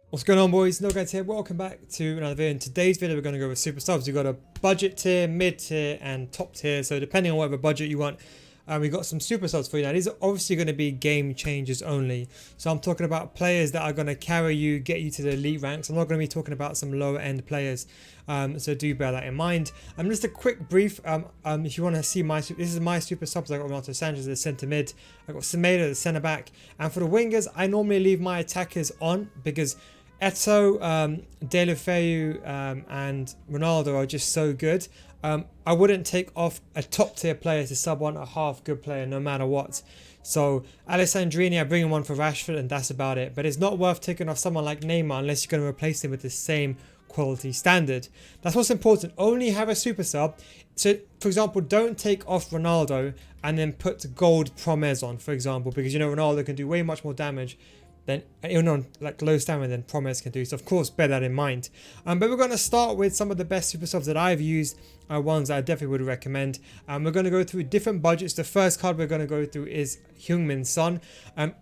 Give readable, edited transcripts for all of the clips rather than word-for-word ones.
What's going on, boys? No guys here. Welcome back to another video. In today's video, we're going to go with super subs. We've got a budget tier, mid tier, and top tier. So depending on whatever budget you want, we've got some super subs for you. Now, these are obviously going to be game changers only. So I'm talking about players that are going to carry you, get you to the elite ranks. I'm not going to be talking about some lower end players. So do bear that in mind. Just a quick brief. If you want to see this is my super subs. I got Renato Sanchez as the centre mid. I got Semedo as the centre back. And for the wingers, I normally leave my attackers on because Eto, Deulofeu, and Ronaldo are just so good. I wouldn't take off a top tier player to sub on a half good player no matter what. So Alessandrini, I bring him on for Rashford and that's about it. But it's not worth taking off someone like Neymar unless you're going to replace him with the same quality standard. That's what's important. Only have a super sub. So for example, don't take off Ronaldo and then put gold Promes on, for example, because you know Ronaldo can do way much more damage then even on like low stamina than Promes can do. So of course bear that in mind. But we're going to start with some of the best super subs that I've used, ones that I definitely would recommend. We're going to go through different budgets. The first card we're going to go through is Hyungmin's Son.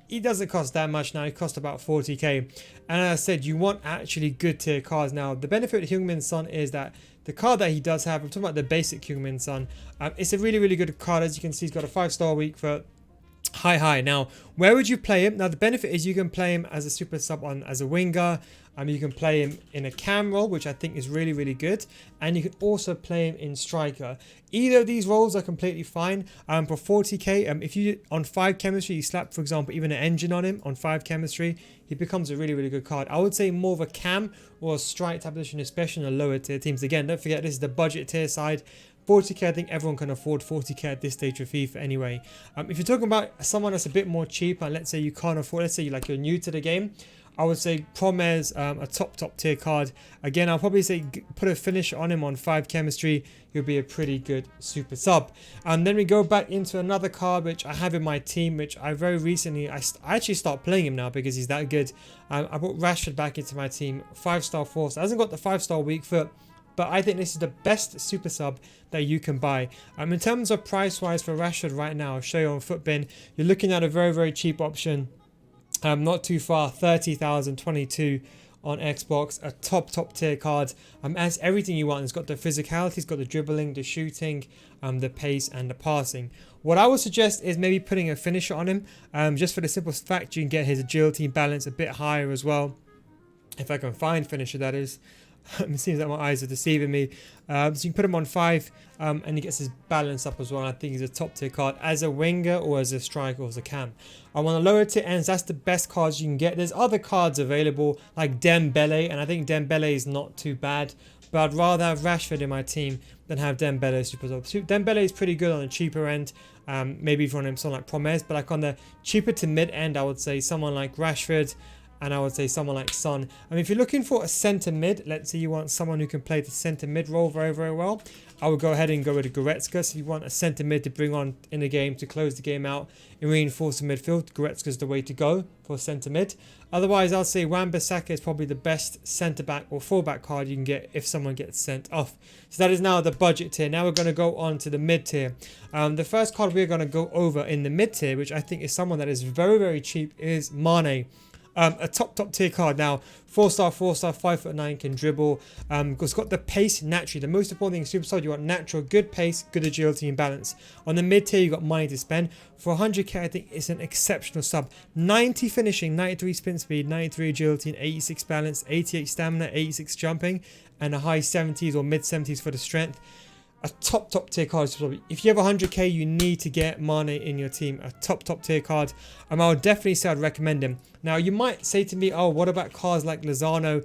He doesn't cost that much now. He costs about 40k. And as I said, you want actually good tier cards. Now the benefit of Hyungmin's Son is that the card that he does have, I'm talking about the basic Hyungmin Son. It's a really good card. As you can see, he's got a 5-star week for high. Now, where would you play him? Now, the benefit is you can play him as a super sub on as a winger. You can play him in a cam role, which I think is really good. And you can also play him in striker. Either of these roles are completely fine. For 40k, if you on 5 chemistry, you slap, for example, even an engine on him on 5 chemistry, he becomes a really good card. I would say more of a cam or a strike type position, especially in the lower tier teams. Again, don't forget this is the budget tier side. 40k, I think everyone can afford 40k at this stage of FIFA anyway. If you're talking about someone that's a bit more cheaper, let's say you can't afford, let's say you're new to the game, I would say Promes, a top tier card. Again, I'll probably say put a finisher on him on 5 chemistry. He'll be a pretty good super sub. Then we go back into another card which I have in my team, which I very recently, I actually start playing him now because he's that good. I put Rashford back into my team, 5-star 4-star. Hasn't got the 5-star weak foot, but I think this is the best super sub that you can buy. In terms of price wise for Rashford right now, I'll show you on Footbin, you're looking at a very cheap option. Not too far, 30,022 on Xbox, a top tier card. Has everything you want. It's got the physicality, it's got the dribbling, the shooting, the pace and the passing. What I would suggest is maybe putting a finisher on him, just for the simple fact you can get his agility and balance a bit higher as well. If I can find finisher, that is. It seems like my eyes are deceiving me. So you can put him on 5 and he gets his balance up as well. I think he's a top tier card as a winger or as a striker or as a cam. On the lower tier ends, that's the best cards you can get. There's other cards available like Dembele, and I think Dembele is not too bad. But I'd rather have Rashford in my team than have Dembele super sub. Dembele is pretty good on the cheaper end. Maybe if you want him someone like Promes, but like on the cheaper to mid end, I would say someone like Rashford. And I would say someone like Son. If you're looking for a centre mid, let's say you want someone who can play the centre mid role very well, I would go ahead and go with Goretzka. So if you want a centre mid to bring on in the game to close the game out and reinforce the midfield, Goretzka is the way to go for centre mid. Otherwise, I'll say Wan-Bissaka is probably the best centre back or fullback card you can get if someone gets sent off. So that is now the budget tier. Now we're going to go on to the mid tier. The first card we're going to go over in the mid tier, which I think is someone that is very cheap, is Mane. A top tier card now, 4-star, 5'9", can dribble. It's got the pace naturally. The most important thing in super sub, you want natural, good pace, good agility and balance. On the mid tier, you got money to spend. For 100k, I think it's an exceptional sub. 90 finishing, 93 spin speed, 93 agility, and 86 balance, 88 stamina, 86 jumping, and a high 70s or mid 70s for the strength. A top tier card. If you have 100k, you need to get Mane in your team. A top tier card. I would definitely say I'd recommend him. Now you might say to me, oh, what about cards like Lozano?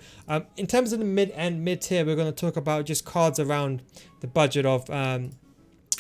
In terms of the mid tier, we're going to talk about just cards around the budget of I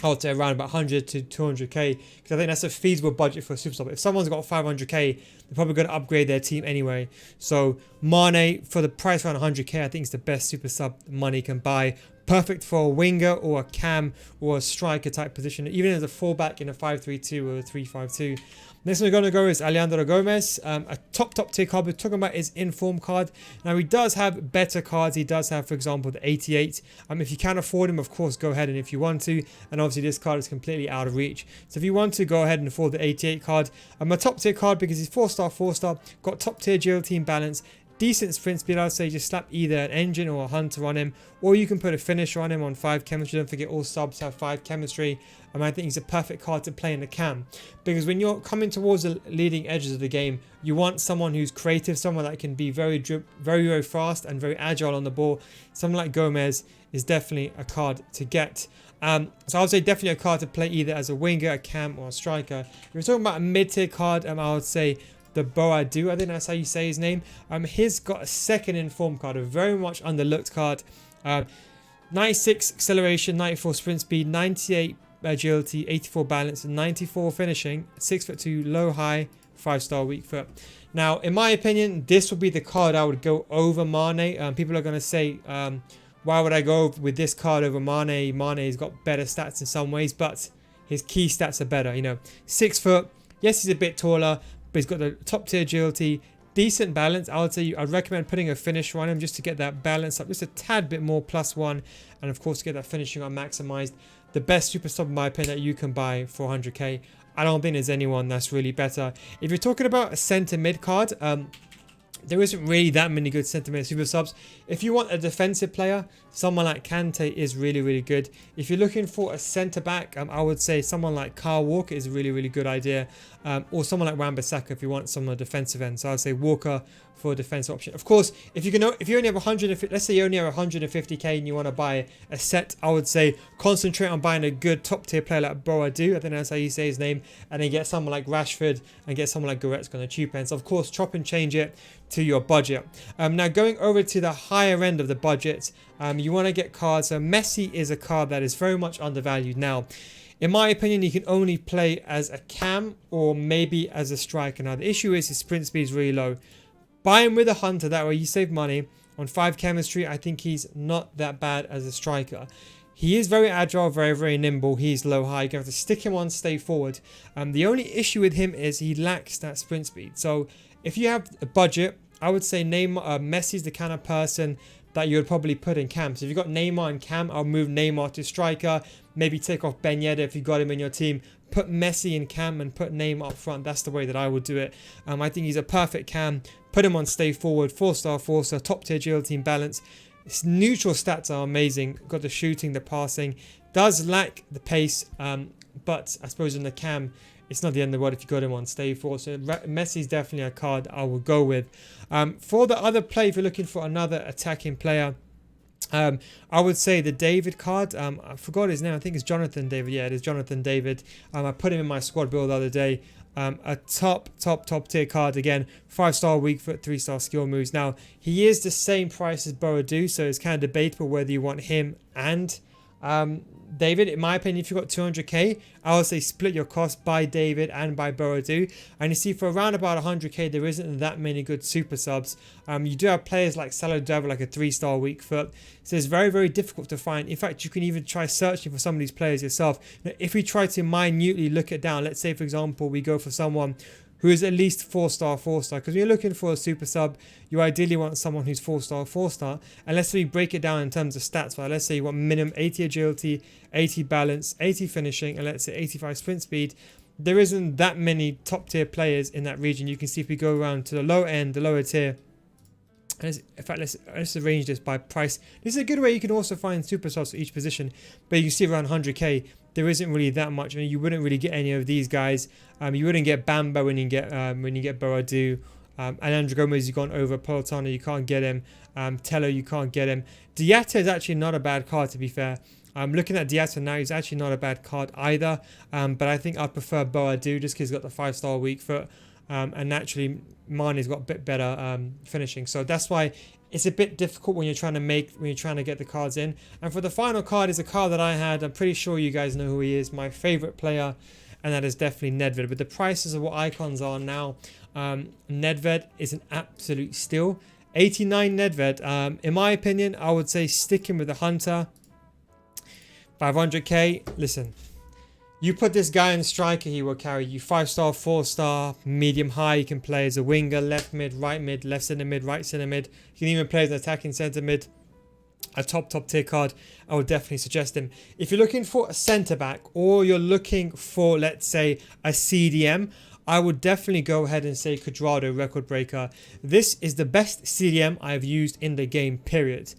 would say around about 100 to 200k, because I think that's a feasible budget for a super sub. If someone's got 500k, they're probably going to upgrade their team anyway. So Mane, for the price around 100k, I think it's the best super sub money can buy. Perfect for a winger or a cam or a striker type position, even as a fullback in a 5-3-2 or a 3-5-2. Next one we're going to go is Alejandro Gomez, a top tier card. We're talking about his inform card. Now he does have better cards. He does have, for example, the 88. If you can afford him, of course, go ahead and if you want to. And obviously this card is completely out of reach. So if you want to, go ahead and afford the 88 card. A top tier card because he's 4-star, got top tier agility and balance. decent sprint speed, I'd say just slap either an engine or a hunter on him, or you can put a finisher on him on 5 chemistry. Don't forget all subs have 5 chemistry. I think he's a perfect card to play in the cam, because when you're coming towards the leading edges of the game, you want someone who's creative, someone that can be very fast and very agile on the ball. Someone like Gomez is definitely a card to get. So I would say definitely a card to play either as a winger, a cam, or a striker. If we're talking about a mid-tier card, I would say the Boadu, I think that's how you say his name. He's got a second inform card, a very much underlooked card. 96 acceleration, 94 sprint speed, 98 agility, 84 balance, and 94 finishing. 6'2", low high, 5-star weak foot. Now, in my opinion, this would be the card I would go over Mane. People are going to say, why would I go with this card over Mane? Mane's got better stats in some ways, but his key stats are better. 6 foot. Yes, he's a bit taller, but he's got the top tier agility, decent balance. I would say I'd recommend putting a finisher on him just to get that balance up just a tad bit more, +1, and of course to get that finishing on maximized. The best super sub in my opinion that you can buy for 100k. I don't think there's anyone that's really better. If you're talking about a center mid card, there isn't really that many good center mid super subs. If you want a defensive player, someone like Kante is really good. If you're looking for a center back, I would say someone like Kyle Walker is a really good idea, or someone like Wan-Bissaka if you want someone on the defensive end. So I'd say Walker for a defense option. Of course, if you only have 150, let's say you only have 150k and you want to buy a set, I would say concentrate on buying a good top tier player like Boadu, I think that's how you say his name, and then get someone like Rashford and get someone like Goretzka on the cheap end. So of course, chop and change it to your budget. Now going over to the higher end of the budget, you want to get cards. So Messi is a card that is very much undervalued now. In my opinion, you can only play as a cam or maybe as a striker. Now the issue is his sprint speed is really low. Buy him with a hunter, that way you save money. On 5 chemistry, I think he's not that bad as a striker. He is very agile, very nimble. He's low high. You're going to have to stick him on, stay forward. The only issue with him is he lacks that sprint speed. So if you have a budget, I would say Messi's the kind of person that you would probably put in cam. So if you've got Neymar and cam, I'll move Neymar to striker. Maybe take off Ben Yedder if you got him in your team. Put Messi in cam and put Neymar up front. That's the way that I would do it. I think he's a perfect cam. Put him on stay forward, 4-star, top tier agility and balance. His neutral stats are amazing. Got the shooting, the passing. Does lack the pace, but I suppose in the cam, it's not the end of the world if you got him on stay forward. So Messi's definitely a card I will go with. For the other play, if you're looking for another attacking player, I would say the David card. I forgot his name. I think it's Jonathan David. Yeah, it is Jonathan David. I put him in my squad build the other day. A top tier card again. 5-star weak foot, 3-star skill moves. Now he is the same price as Boadu, so it's kind of debatable whether you want him and David. In my opinion, if you've got 200k, I would say split your cost, buy David and buy Boadu. And you see, for around about 100k, there isn't that many good super subs. You do have players like Salah Devil, like a 3-star weak foot. So it's very difficult to find. In fact, you can even try searching for some of these players yourself. Now, if we try to minutely look it down, let's say for example we go for someone who is at least 4-star, because when you're looking for a super sub, you ideally want someone who's 4-star. And let's say we break it down in terms of stats. Right? Let's say you want minimum 80 agility, 80 balance, 80 finishing, and let's say 85 sprint speed. There isn't that many top tier players in that region. You can see if we go around to the low end, the lower tier. In fact, let's arrange this by price. This is a good way you can also find super subs for each position. But you can see around 100k, there isn't really that much. I mean, you wouldn't really get any of these guys. You wouldn't get Bamba when you get Boadu. Alejandro Gomez, you've gone over. Politano, you can't get him. Tello, you can't get him. Diatta is actually not a bad card, to be fair. Looking at Diatta now, he's actually not a bad card either. But I think I'd prefer Boadu just because he's got the 5-star weak foot. And naturally, Mane's got a bit better finishing. So that's why it's a bit difficult when you're trying to get the cards in. And for the final card is a card that I had. I'm pretty sure you guys know who he is. My favorite player, and that is definitely Nedved. But the prices of what icons are now, Nedved is an absolute steal. 89 Nedved. In my opinion, I would say sticking with the Hunter. 500k. Listen. You put this guy in striker, he will carry you. 5-star, 4-star, medium high. You can play as a winger, left mid, left centre mid, right centre mid. You can even play as an attacking centre mid. A top tier card. I would definitely suggest him. If you're looking for a centre back or you're looking for, let's say, a CDM, I would definitely go ahead and say Cuadrado, record breaker. This is the best CDM I've used in the game, period.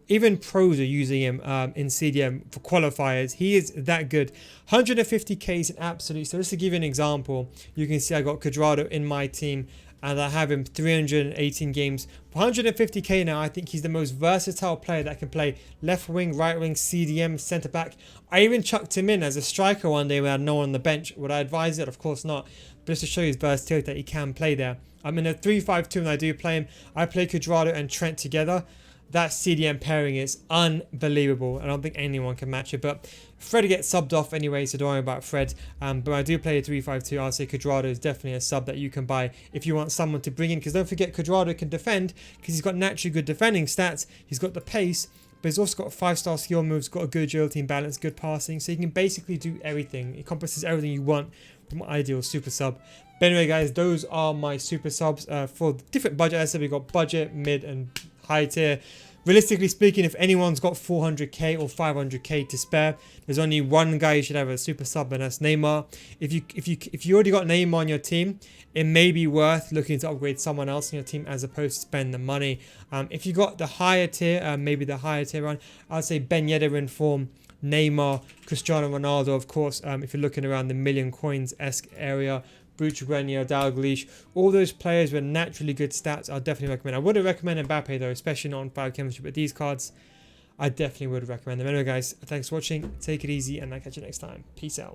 Even pros are using him in CDM for qualifiers. He is that good. 150k is an absolute. So just to give you an example, you can see I got Cuadrado in my team, and I have him 318 games. 150k now. I think he's the most versatile player that can play left wing, right wing, CDM, centre back. I even chucked him in as a striker one day when I had no one on the bench. Would I advise it? Of course not. But just to show you his versatility that he can play there. I'm in a 3-5-2 and I do play him. I play Cuadrado and Trent together. That CDM pairing is unbelievable. I don't think anyone can match it. But Fred gets subbed off anyway, so don't worry about Fred. But I do play a 3-5-2. I'll say Cuadrado is definitely a sub that you can buy if you want someone to bring in. Because don't forget, Cuadrado can defend because he's got naturally good defending stats. He's got the pace, but he's also got 5-star skill moves, got a good agility and balance, good passing. So he can basically do everything. It encompasses everything you want from an ideal super sub. But anyway, guys, those are my super subs for different budget. As I said, we got budget, mid, and high tier. Realistically speaking, if anyone's got 400k or 500k to spare, there's only one guy you should have a super sub, and that's Neymar. If you already got Neymar on your team, it may be worth looking to upgrade someone else in your team as opposed to spend the money. If you got the higher tier, maybe the higher tier one, I'd say Ben Yedder in form, Neymar, Cristiano Ronaldo, of course. If you're looking around the million coins-esque area, Buchgrenia, Dalglish, all those players with naturally good stats, I'll definitely recommend. I wouldn't recommend Mbappe though, especially not on biochemistry, but these cards, I definitely would recommend them. Anyway, guys, thanks for watching. Take it easy, and I'll catch you next time. Peace out.